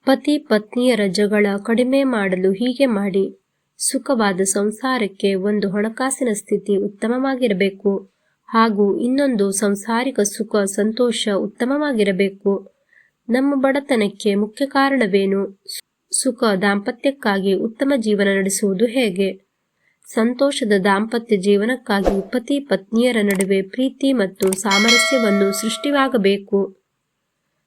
ಪತಿ ಪತ್ನಿಯರ ಜಗಳ ಕಡಿಮೆ ಮಾಡಲು ಹೀಗೆ ಮಾಡಿ. ಸುಖವಾದ ಸಂಸಾರಕ್ಕೆ ಒಂದು ಹಣಕಾಸಿನ ಸ್ಥಿತಿ ಉತ್ತಮವಾಗಿರಬೇಕು ಹಾಗೂ ಇನ್ನೊಂದು ಸಂಸಾರಿಕ ಸುಖ ಸಂತೋಷ ಉತ್ತಮವಾಗಿರಬೇಕು. ನಮ್ಮ ಬಡತನಕ್ಕೆ ಮುಖ್ಯ ಕಾರಣವೇನು? ಸುಖ ದಾಂಪತ್ಯಕ್ಕಾಗಿ ಉತ್ತಮ ಜೀವನ ನಡೆಸುವುದು ಹೇಗೆ? ಸಂತೋಷದ ದಾಂಪತ್ಯ ಜೀವನಕ್ಕಾಗಿ ಪತಿ ಪತ್ನಿಯರ ನಡುವೆ ಪ್ರೀತಿ ಮತ್ತು ಸಾಮರಸ್ಯವನ್ನು ಸೃಷ್ಟಿಯಾಗಬೇಕು.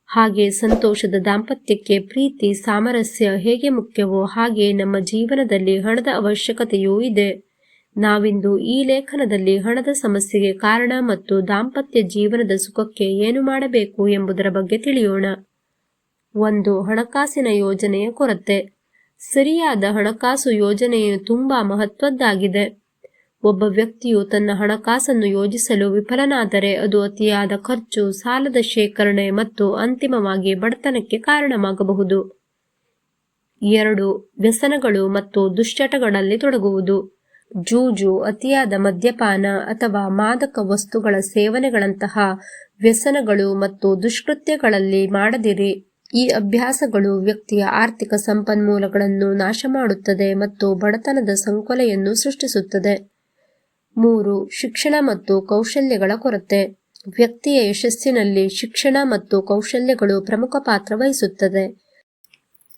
ಹಾಗೆ ಸಂತೋಷದ ದಾಂಪತ್ಯಕ್ಕೆ ಪ್ರೀತಿ ಸಾಮರಸ್ಯ ಹೇಗೆ ಮುಖ್ಯವೋ ಹಾಗೆ ನಮ್ಮ ಜೀವನದಲ್ಲಿ ಹಣದ ಅವಶ್ಯಕತೆಯೂ ಇದೆ. ನಾವಿಂದು ಈ ಲೇಖನದಲ್ಲಿ ಹಣದ ಸಮಸ್ಯೆಗೆ ಕಾರಣ ಮತ್ತು ದಾಂಪತ್ಯ ಜೀವನದ ಸುಖಕ್ಕೆ ಏನು ಮಾಡಬೇಕು ಎಂಬುದರ ಬಗ್ಗೆ ತಿಳಿಯೋಣ. 1. ಹಣಕಾಸಿನ ಯೋಜನೆಯ ಕೊರತೆ. ಸರಿಯಾದ ಹಣಕಾಸು ಯೋಜನೆಯು ತುಂಬಾ ಮಹತ್ವದ್ದಾಗಿದೆ. ಒಬ್ಬ ವ್ಯಕ್ತಿಯು ತನ್ನ ಹಣಕಾಸನ್ನು ಯೋಜಿಸಲು ವಿಫಲನಾದರೆ ಅದು ಅತಿಯಾದ ಖರ್ಚು, ಸಾಲದ ಶೇಖರಣೆ ಮತ್ತು ಅಂತಿಮವಾಗಿ ಬಡತನಕ್ಕೆ ಕಾರಣವಾಗಬಹುದು. 2. ವ್ಯಸನಗಳು ಮತ್ತು ದುಶ್ಚಟಗಳಲ್ಲಿ ತೊಡಗುವುದು. ಜೂಜು, ಅತಿಯಾದ ಮದ್ಯಪಾನ ಅಥವಾ ಮಾದಕ ವಸ್ತುಗಳ ಸೇವನೆಗಳಂತಹ ವ್ಯಸನಗಳು ಮತ್ತು ದುಷ್ಕೃತ್ಯಗಳಲ್ಲಿ ಮಾಡದಿರಿ. ಈ ಅಭ್ಯಾಸಗಳು ವ್ಯಕ್ತಿಯ ಆರ್ಥಿಕ ಸಂಪನ್ಮೂಲಗಳನ್ನು ನಾಶ ಮಾಡುತ್ತದೆ ಮತ್ತು ಬಡತನದ ಸಂಕೋಲೆಯನ್ನು ಸೃಷ್ಟಿಸುತ್ತದೆ. 3. ಶಿಕ್ಷಣ ಮತ್ತು ಕೌಶಲ್ಯಗಳ ಕೊರತೆ. ವ್ಯಕ್ತಿಯ ಯಶಸ್ಸಿನಲ್ಲಿ ಶಿಕ್ಷಣ ಮತ್ತು ಕೌಶಲ್ಯಗಳು ಪ್ರಮುಖ ಪಾತ್ರ ವಹಿಸುತ್ತದೆ.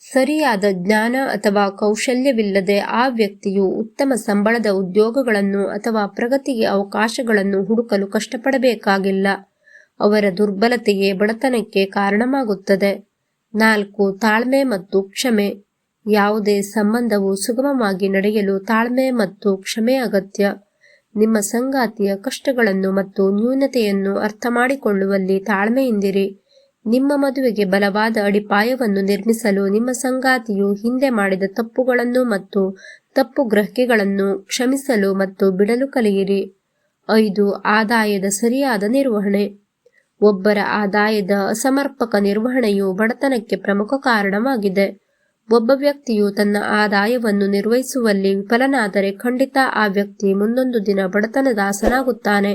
ಸರಿಯಾದ ಜ್ಞಾನ ಅಥವಾ ಕೌಶಲ್ಯವಿಲ್ಲದೆ ಆ ವ್ಯಕ್ತಿಯು ಉತ್ತಮ ಸಂಬಳದ ಉದ್ಯೋಗಗಳನ್ನು ಅಥವಾ ಪ್ರಗತಿಗೆ ಅವಕಾಶಗಳನ್ನು ಹುಡುಕಲು ಕಷ್ಟಪಡಬೇಕಾಗಿಲ್ಲ. ಅವರ ದುರ್ಬಲತೆಯೇ ಬಡತನಕ್ಕೆ ಕಾರಣವಾಗುತ್ತದೆ. 4. ತಾಳ್ಮೆ ಮತ್ತು ಕ್ಷಮೆ. ಯಾವುದೇ ಸಂಬಂಧವು ಸುಗಮವಾಗಿ ನಡೆಯಲು ತಾಳ್ಮೆ ಮತ್ತು ಕ್ಷಮೆ ಅಗತ್ಯ. ನಿಮ್ಮ ಸಂಗಾತಿಯ ಕಷ್ಟಗಳನ್ನು ಮತ್ತು ನ್ಯೂನತೆಯನ್ನು ಅರ್ಥ ಮಾಡಿಕೊಳ್ಳುವಲ್ಲಿ ತಾಳ್ಮೆಯಿಂದಿರಿ. ನಿಮ್ಮ ಮದುವೆಗೆ ಬಲವಾದ ಅಡಿಪಾಯವನ್ನು ನಿರ್ಮಿಸಲು ನಿಮ್ಮ ಸಂಗಾತಿಯು ಹಿಂದೆ ಮಾಡಿದ ತಪ್ಪುಗಳನ್ನು ಮತ್ತು ತಪ್ಪು ಗ್ರಹಿಕೆಗಳನ್ನು ಕ್ಷಮಿಸಲು ಮತ್ತು ಬಿಡಲು ಕಲಿಯಿರಿ. 5. ಆದಾಯದ ಸರಿಯಾದ ನಿರ್ವಹಣೆ. ಒಬ್ಬರ ಆದಾಯದ ಅಸಮರ್ಪಕ ನಿರ್ವಹಣೆಯು ಬಡತನಕ್ಕೆ ಪ್ರಮುಖ ಕಾರಣವಾಗಿದೆ. ಒಬ್ಬ ವ್ಯಕ್ತಿಯು ತನ್ನ ಆದಾಯವನ್ನು ನಿರ್ವಹಿಸುವಲ್ಲಿ ವಿಫಲನಾದರೆ ಖಂಡಿತ ಆ ವ್ಯಕ್ತಿ ಮುಂದೊಂದು ದಿನ ಬಡತನ ದಾಸನಾಗುತ್ತಾನೆ.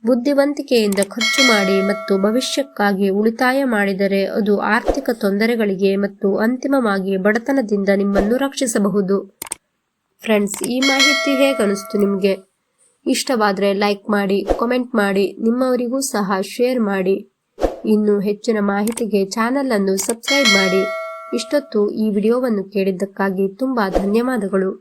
ಬುದ್ಧಿವಂತಿಕೆಯಿಂದ ಖರ್ಚು ಮಾಡಿ ಮತ್ತು ಭವಿಷ್ಯಕ್ಕಾಗಿ ಉಳಿತಾಯ ಮಾಡಿದರೆ ಅದು ಆರ್ಥಿಕ ತೊಂದರೆಗಳಿಗೆ ಮತ್ತು ಅಂತಿಮವಾಗಿ ಬಡತನದಿಂದ ನಿಮ್ಮನ್ನು ರಕ್ಷಿಸಬಹುದು. ಫ್ರೆಂಡ್ಸ್, ಈ ಮಾಹಿತಿ ಹೇಗನಿಸ್ತು ನಿಮಗೆ? ಇಷ್ಟವಾದರೆ ಲೈಕ್ ಮಾಡಿ, ಕಾಮೆಂಟ್ ಮಾಡಿ, ನಿಮ್ಮವರಿಗೂ ಸಹ ಶೇರ್ ಮಾಡಿ. ಇನ್ನೂ ಹೆಚ್ಚಿನ ಮಾಹಿತಿಗೆ ಚಾನಲ್ ಅನ್ನು ಸಬ್ಸ್ಕ್ರೈಬ್ ಮಾಡಿ. ಇಷ್ಟೊತ್ತು ಈ ವಿಡಿಯೋವನ್ನು ಕೇಳಿದ್ದಕ್ಕಾಗಿ ತುಂಬಾ ಧನ್ಯವಾದಗಳು.